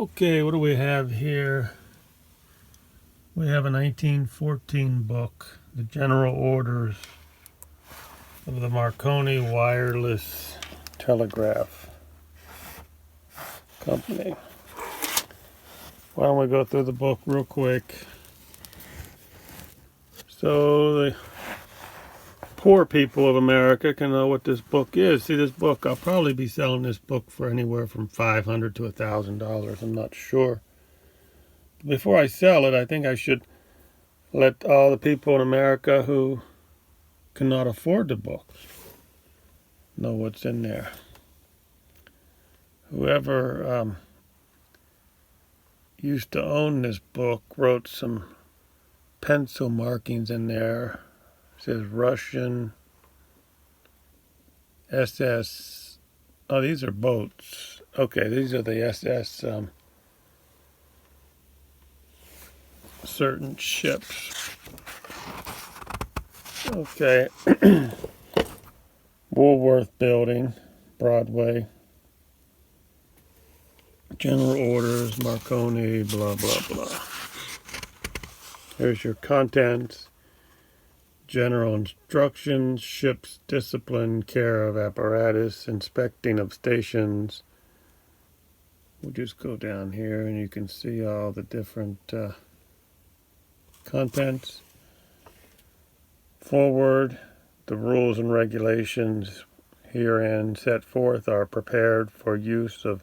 Okay, what do we have here? We have a 1914 book, The General Orders of the Marconi Wireless Telegraph Company. Why don't we go through the book real quick? So the poor people of America can know what this book is. See, this book, I'll probably be selling this book for anywhere from $500 to $1,000. I'm not sure. Before I sell it, I think I should let all the people in America who cannot afford the book know what's in there. Whoever used to own this book wrote some pencil markings in there. It says Russian SS. Oh, these are boats. Okay, these are the SS certain ships. Okay. Woolworth Building, Broadway. General Orders, Marconi, blah, blah, blah. Here's your contents. General instructions, ship's discipline, care of apparatus, inspecting of stations. We'll just go down here and you can see all the different contents. Forward, the rules and regulations herein set forth are prepared for use of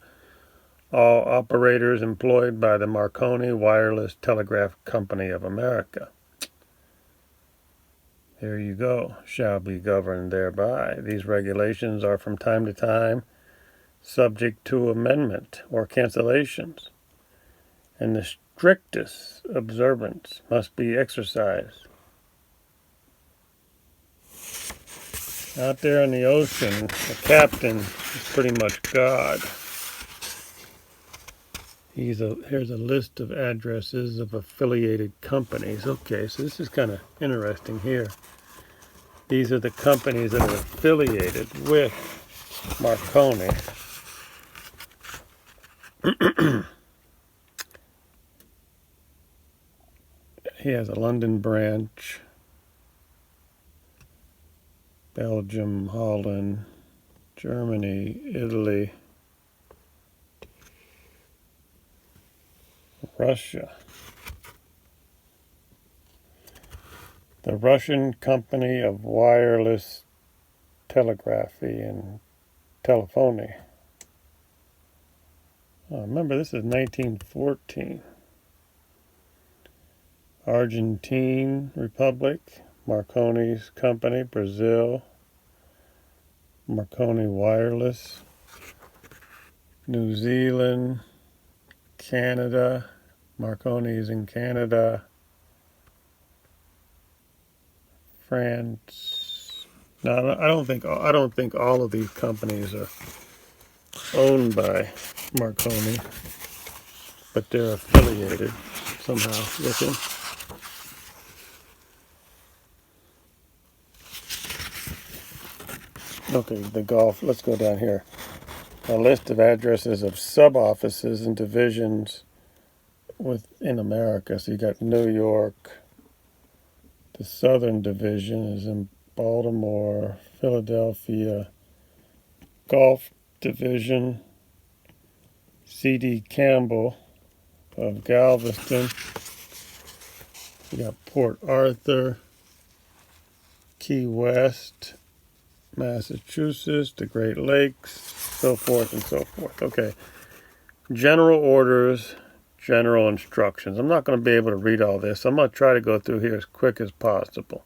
all operators employed by the Marconi Wireless Telegraph Company of America. Here you go, shall be governed thereby. These regulations are from time to time subject to amendment or cancellations, and the strictest observance must be exercised. Out there in the ocean, the captain is pretty much God. Here's a list of addresses of affiliated companies. Okay, so this is kind of interesting here. These are the companies that are affiliated with Marconi. He has a London branch, Belgium, Holland, Germany, Italy, Russia. The Russian Company of Wireless Telegraphy and Telephony. Oh, remember, this is 1914. Argentine Republic, Marconi's Company, Brazil, Marconi Wireless, New Zealand, Canada, Marconi's in Canada, France. No, I don't think all of these companies are owned by Marconi, but they're affiliated somehow with him. Okay, the Gulf. Let's go down here. A list of addresses of sub-offices and divisions within America. So you got New York. The Southern Division is in Baltimore, Philadelphia. Gulf Division, C.D. Campbell of Galveston. You got Port Arthur, Key West, Massachusetts, the Great Lakes, so forth and so forth. Okay, general orders, general instructions. I'm not going to be able to read all this. I'm going to try to go through here as quick as possible.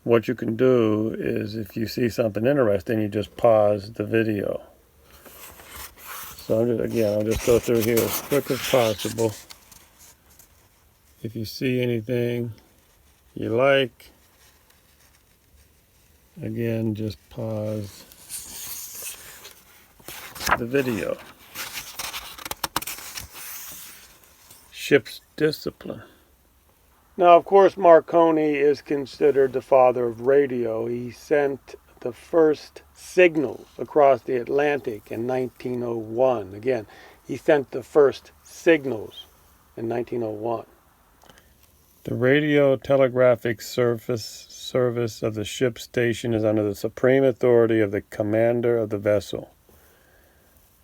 What you can do is, if you see something interesting, you just pause the video. So I'll just go through here as quick as possible. If you see anything you like, again, just pause the video. Ship's discipline. Now, of course, Marconi is considered the father of radio. He sent the first signals across the Atlantic in 1901. Again, he sent the first signals in 1901. The radio telegraphic service of the ship's station is under the supreme authority of the commander of the vessel.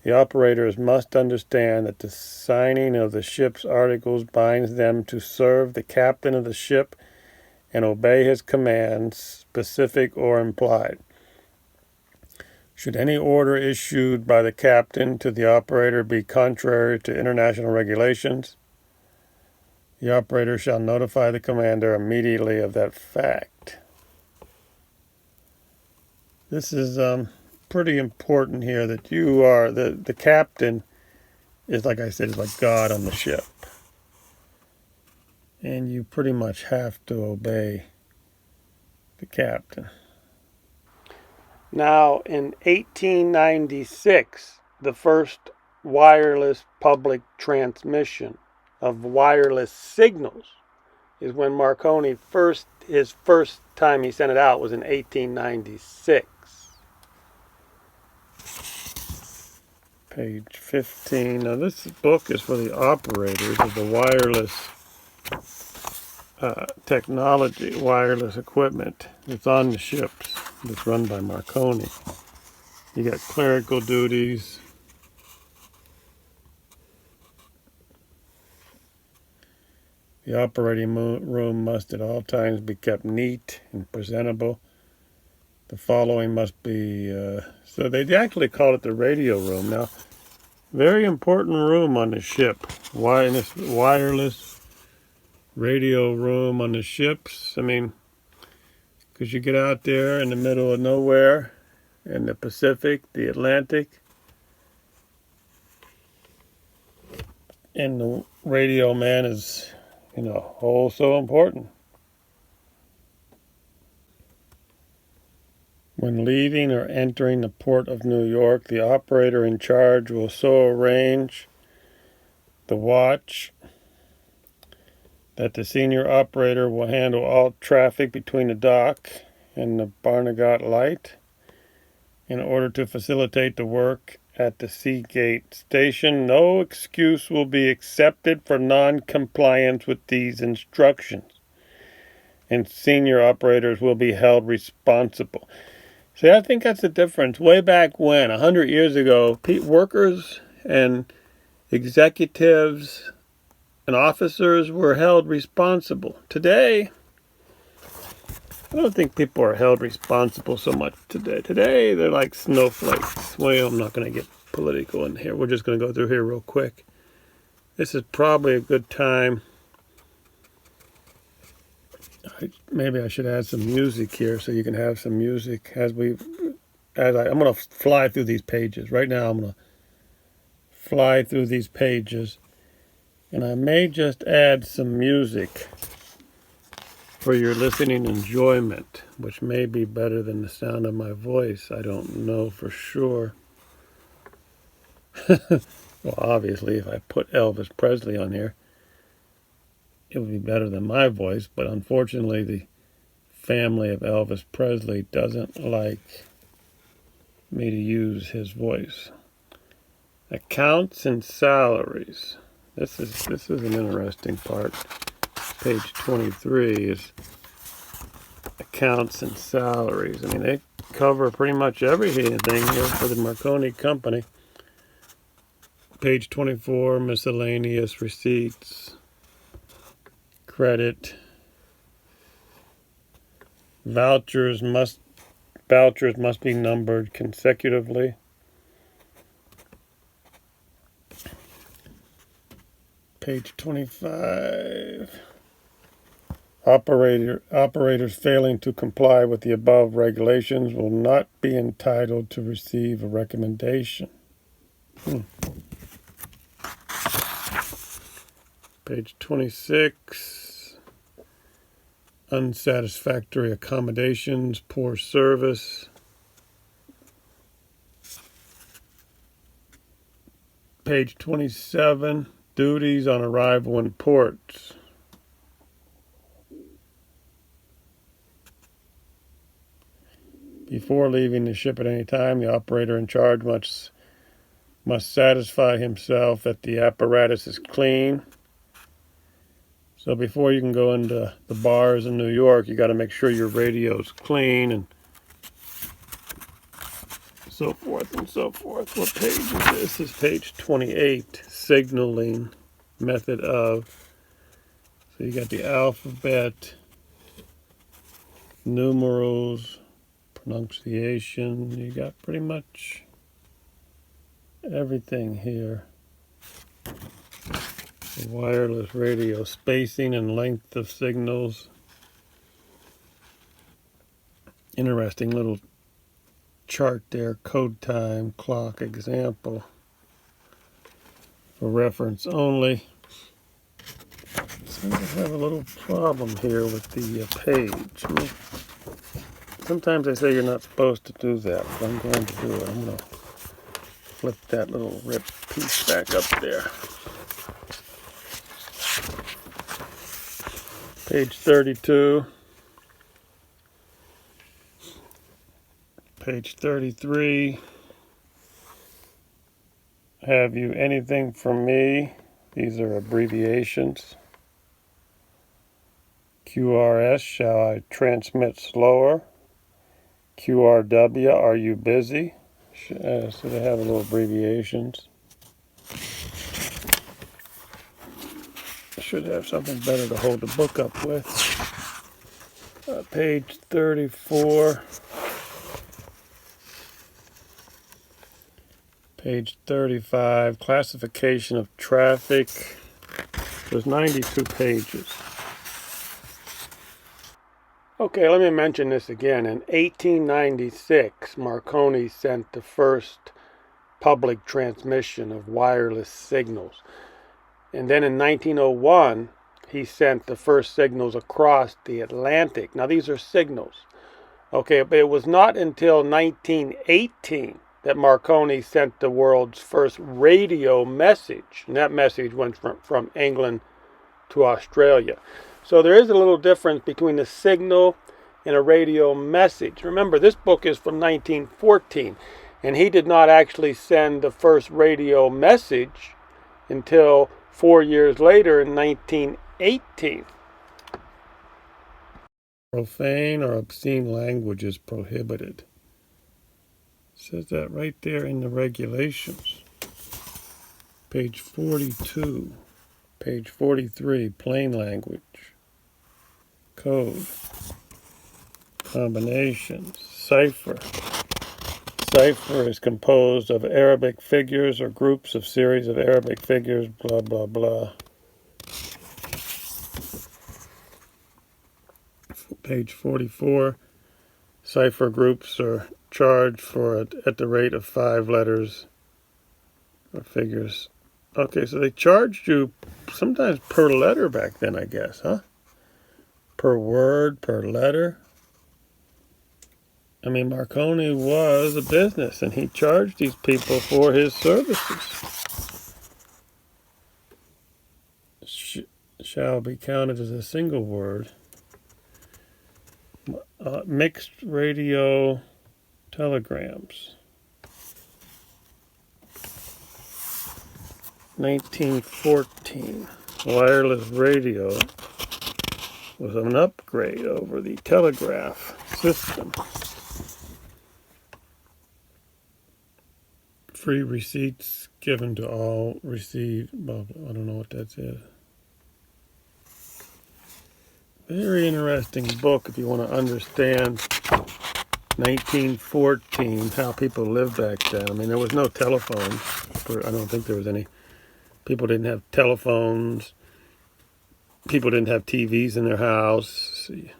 The operators must understand that the signing of the ship's articles binds them to serve the captain of the ship and obey his commands, specific or implied. Should any order issued by the captain to the operator be contrary to international regulations, the operator shall notify the commander immediately of that fact. This is pretty important here, that you are, the captain is, like I said, is like God on the ship. And you pretty much have to obey the captain. Now, in 1896, the first wireless public transmission of wireless signals is when Marconi his first time he sent it out was in 1896. Page 15. Now this book is for the operators of the wireless technology, wireless equipment that's on the ships, that's run by Marconi. You got clerical duties. The operating room must at all times be kept neat and presentable. The following must be, so they actually call it the radio room. Now, very important room on the ship. Wireless radio room on the ships. I mean, because you get out there in the middle of nowhere, in the Pacific, the Atlantic, and the radio man is, oh so important. When leaving or entering the port of New York, the operator in charge will so arrange the watch that the senior operator will handle all traffic between the dock and the Barnegat Light. In order to facilitate the work at the Seagate station, no excuse will be accepted for non-compliance with these instructions, and senior operators will be held responsible. See, I think that's the difference. Way back when, 100 years ago, workers and executives and officers were held responsible. Today, I don't think people are held responsible so much today. Today, they're like snowflakes. Well, I'm not going to get political in here. We're just going to go through here real quick. This is probably a good time. Maybe I should add some music here so you can have some music I'm going to fly through these pages. Right now, I'm going to fly through these pages. And I may just add some music for your listening enjoyment, which may be better than the sound of my voice. I don't know for sure. Well, obviously, if I put Elvis Presley on here, it would be better than my voice, but unfortunately, the family of Elvis Presley doesn't like me to use his voice. Accounts and salaries. This is an interesting part. Page 23 is accounts and salaries. I mean, they cover pretty much everything here for the Marconi company. Page 24, miscellaneous receipts, credit, vouchers must be numbered consecutively. Page 25. Operators failing to comply with the above regulations will not be entitled to receive a recommendation. Page 26. Unsatisfactory accommodations, poor service. Page 27. Duties on arrival in ports. Before leaving the ship at any time, the operator in charge must must satisfy himself that the apparatus is clean. So before you can go into the bars in New York, you got to make sure your radio's clean and so forth and so forth. What page is this? This is page 28, signaling method of. So you got the alphabet, numerals, pronunciation. You got pretty much everything here. The wireless radio, spacing and length of signals. Interesting little chart there, code time, clock, example. For reference only. So I have a little problem here with the page. Sometimes they say you're not supposed to do that, but I'm going to do it. I'm going to flip that little rip piece back up there. Page 32. Page 33. Have you anything from me? These are abbreviations. QRS, shall I transmit slower? QRW, are you busy? So they have little abbreviations. I should have something better to hold the book up with. Page 34. Page 35, classification of traffic. There's 92 pages. Okay, let me mention this again. In 1896, Marconi sent the first public transmission of wireless signals. And then in 1901, he sent the first signals across the Atlantic. Now, these are signals. Okay, but it was not until 1918 that Marconi sent the world's first radio message. And that message went from England to Australia. So there is a little difference between a signal and a radio message. Remember, this book is from 1914, and he did not actually send the first radio message until 4 years later in 1918. Profane or obscene language is prohibited. It says that right there in the regulations. Page 42. Page 43, plain language. Code. Combinations. Cipher. Cipher is composed of Arabic figures or groups of series of Arabic figures, blah, blah, blah. Page 44. Cipher groups are charged for at the rate of 5 letters or figures. Okay, so they charged you sometimes per letter back then, I guess, huh? Per word, per letter. I mean, Marconi was a business, and he charged these people for his services. Shall be counted as a single word. Mixed radio telegrams. 1914. Wireless radio was an upgrade over the telegraph system. Free receipts given to all received. Well, I don't know what that says. Very interesting book if you want to understand 1914, how people lived back then. I mean, there was no telephone. I don't think there was any. People didn't have telephones. People didn't have TVs in their house. See.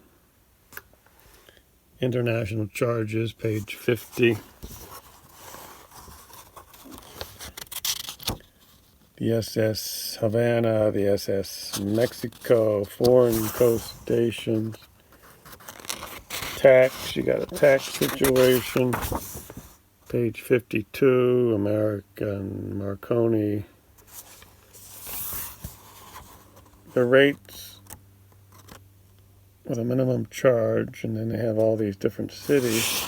International charges, page 50. The SS Havana, the SS Mexico, foreign coast stations. Tax, you got a tax situation. Page 52, American Marconi. The rates with a minimum charge, and then they have all these different cities.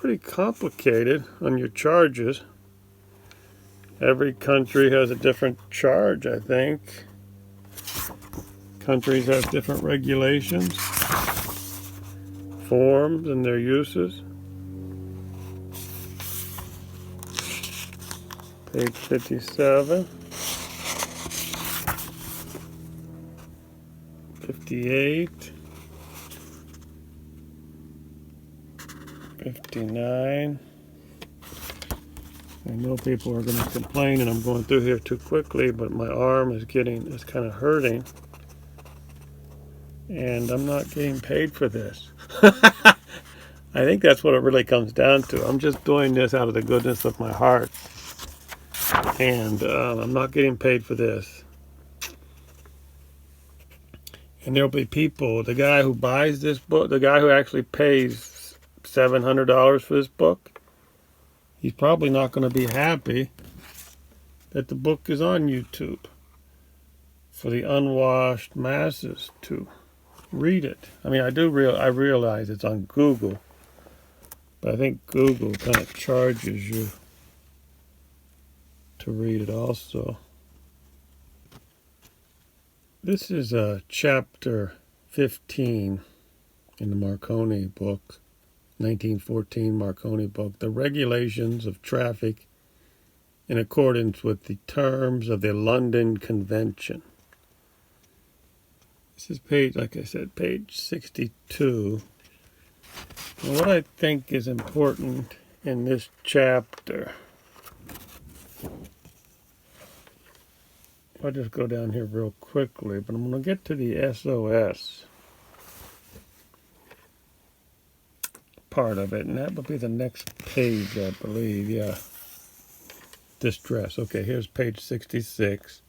pretty complicated on your charges. Every country has a different charge, I think. Countries have different regulations, forms, and their uses. Page 57. 58. 59. I know people are going to complain and I'm going through here too quickly, but my arm is kind of hurting. And I'm not getting paid for this. I think that's what it really comes down to. I'm just doing this out of the goodness of my heart. And I'm not getting paid for this. And there'll be people, the guy who buys this book, the guy who actually pays $700 for this book, he's probably not going to be happy that the book is on YouTube for the unwashed masses to read it. I mean, I realize it's on Google, but I think Google kind of charges you to read it also. This is chapter 15 in the Marconi book, 1914 Marconi book, the regulations of traffic in accordance with the terms of the London Convention. This is page, like I said, page 62. And what I think is important in this chapter, I'll just go down here real quickly, but I'm going to get to the SOS part of it, and that will be the next page, I believe. Yeah. Distress. Okay, here's page 66.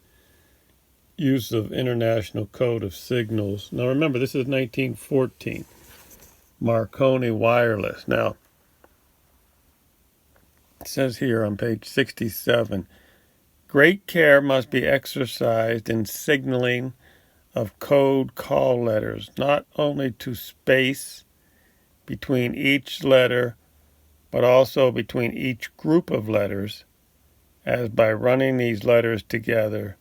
Use of International Code of Signals. Now remember, this is 1914. Marconi Wireless. Now, it says here on page 67, great care must be exercised in signaling of code call letters, not only to space between each letter, but also between each group of letters, as by running these letters together,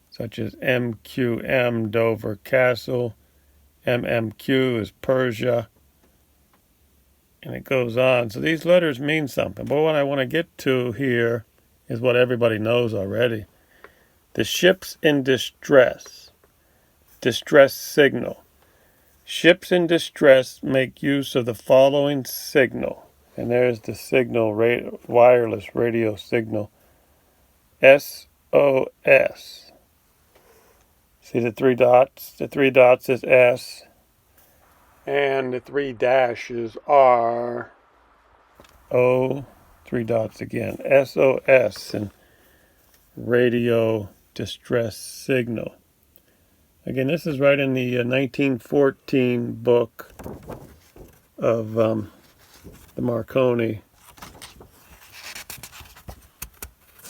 such as MQM, Dover Castle, MMQ is Persia, and it goes on. So these letters mean something. But what I want to get to here is what everybody knows already. The ships in distress. Distress signal. Ships in distress make use of the following signal. And there's the signal, wireless radio signal. SOS. See the three dots? The three dots is S. And the three dashes are O. Three dots again. SOS and radio distress signal. Again, this is right in the 1914 book of the Marconi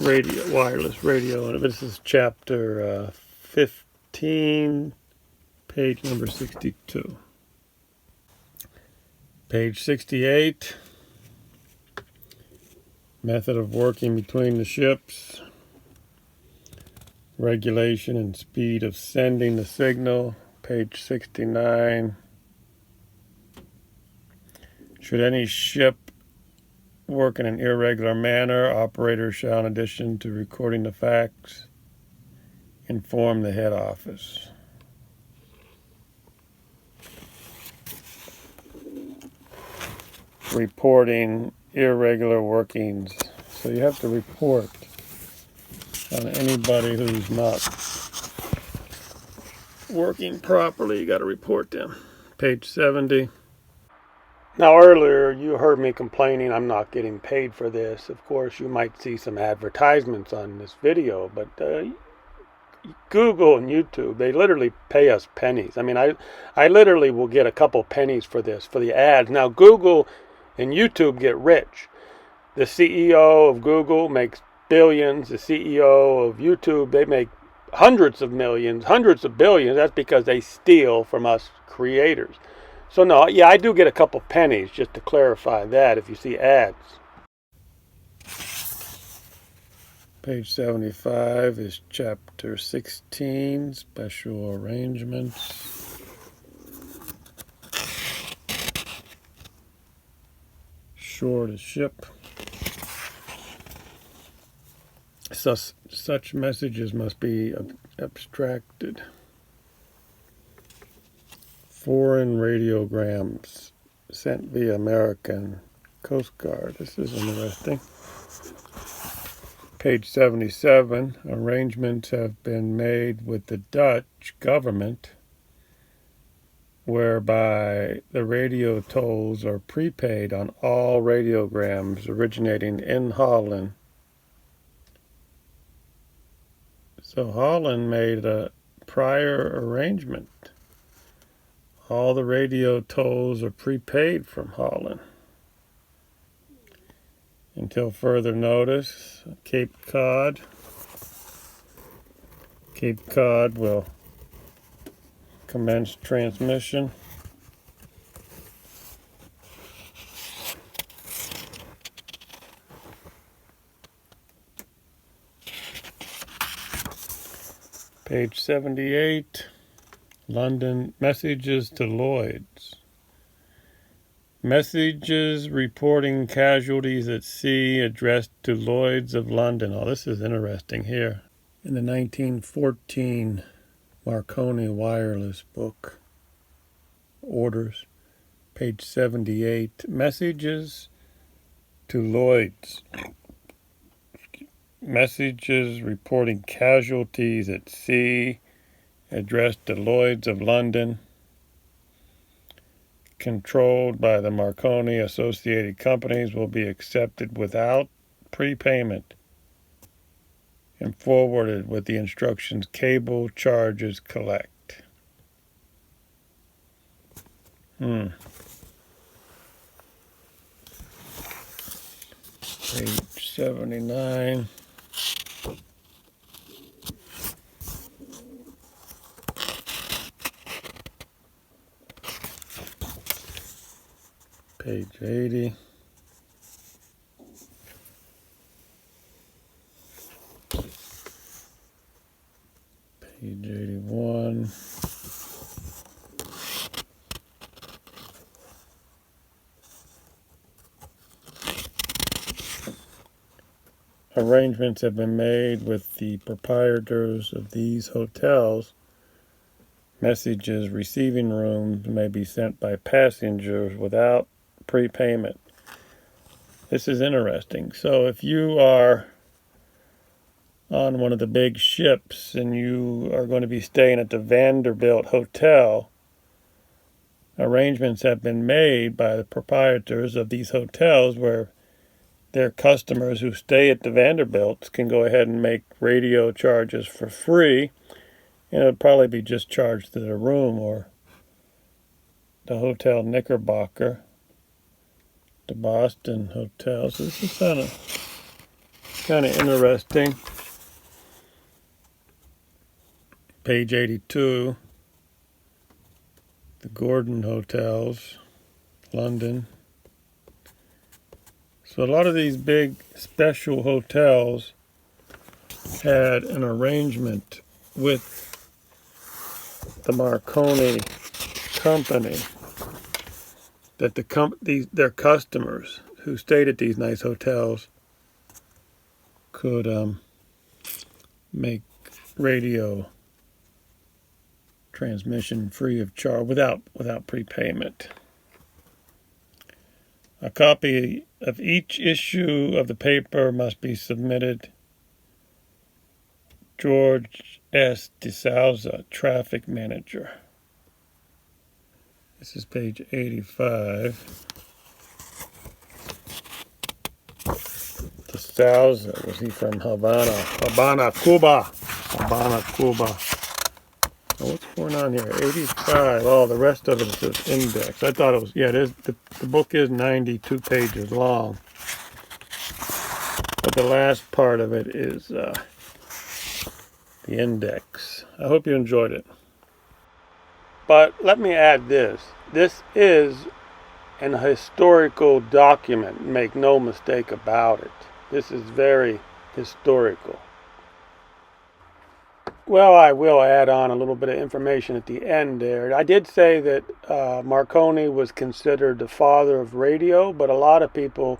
radio, wireless radio. And this is chapter 15, page number 62. Page 68. Method of working between the ships. Regulation and speed of sending the signal, page 69. Should any ship work in an irregular manner, operators shall, in addition to recording the facts, inform the head office. Reporting irregular workings. So you have to report on anybody who's not working properly. You got to report them. Page 70. Now earlier you heard me complaining I'm not getting paid for this. Of course you might see some advertisements on this video, but Google and YouTube, they literally pay us pennies. I mean, I literally will get a couple pennies for this, for the ads. Now Google and YouTube get rich. The CEO of Google makes billions. The CEO of YouTube, they make hundreds of millions, hundreds of billions. That's because they steal from us creators. So no, yeah, I do get a couple pennies, just to clarify that, if you see ads. Page 75 is chapter 16, special arrangements. Shore to ship. Such messages must be abstracted. Foreign radiograms sent via American Coast Guard. This is interesting. Page 77, arrangements have been made with the Dutch government whereby the radio tolls are prepaid on all radiograms originating in Holland. So Holland made a prior arrangement. All the radio tolls are prepaid from Holland. Until further notice, Cape Cod will commence transmission. Page 78, London messages to Lloyd's. Messages reporting casualties at sea addressed to Lloyd's of London. Oh, this is interesting here. In the 1914 Marconi wireless book, orders, page 78, messages to Lloyd's. Messages reporting casualties at sea addressed to Lloyd's of London, controlled by the Marconi associated companies, will be accepted without prepayment and forwarded with the instructions cable charges collect. Page 79. Page 80. Page 81. Arrangements have been made with the proprietors of these hotels. Messages receiving rooms may be sent by passengers without prepayment. This is interesting. So if you are on one of the big ships and you are going to be staying at the Vanderbilt Hotel, arrangements have been made by the proprietors of these hotels where their customers who stay at the Vanderbilts can go ahead and make radio charges for free, and it'll probably be just charged to the room or the Hotel Knickerbocker, the Boston Hotel. So this is kind of interesting. Page 82, the Gordon Hotels, London. So a lot of these big special hotels had an arrangement with the Marconi company that their customers who stayed at these nice hotels could make radio transmission free of charge without prepayment. A copy of each issue of the paper must be submitted. George S. DeSouza, traffic manager. This is page 85. DeSouza, was he from Havana, Cuba. Havana, Cuba. Oh, what's going on here? 85. Oh, the rest of it is index. I thought it was, yeah, it is. The book is 92 pages long. But the last part of it is the index. I hope you enjoyed it. But let me add this. This is an historical document. Make no mistake about it. This is very historical. Well, I will add on a little bit of information at the end there. I did say that Marconi was considered the father of radio, but a lot of people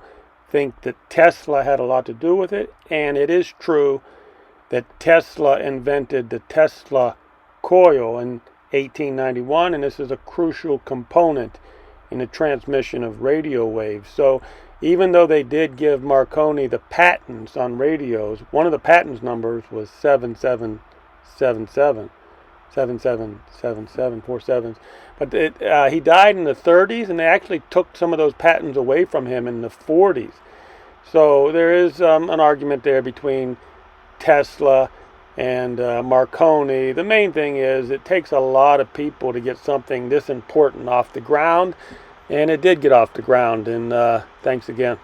think that Tesla had a lot to do with it, and it is true that Tesla invented the Tesla coil in 1891, and this is a crucial component in the transmission of radio waves. So even though they did give Marconi the patents on radios, one of the patents numbers was 7777, 7777, 47s. But he died in the 30s, and they actually took some of those patents away from him in the 40s. So there is an argument there between Tesla and Marconi. The main thing is it takes a lot of people to get something this important off the ground, and it did get off the ground. And thanks again.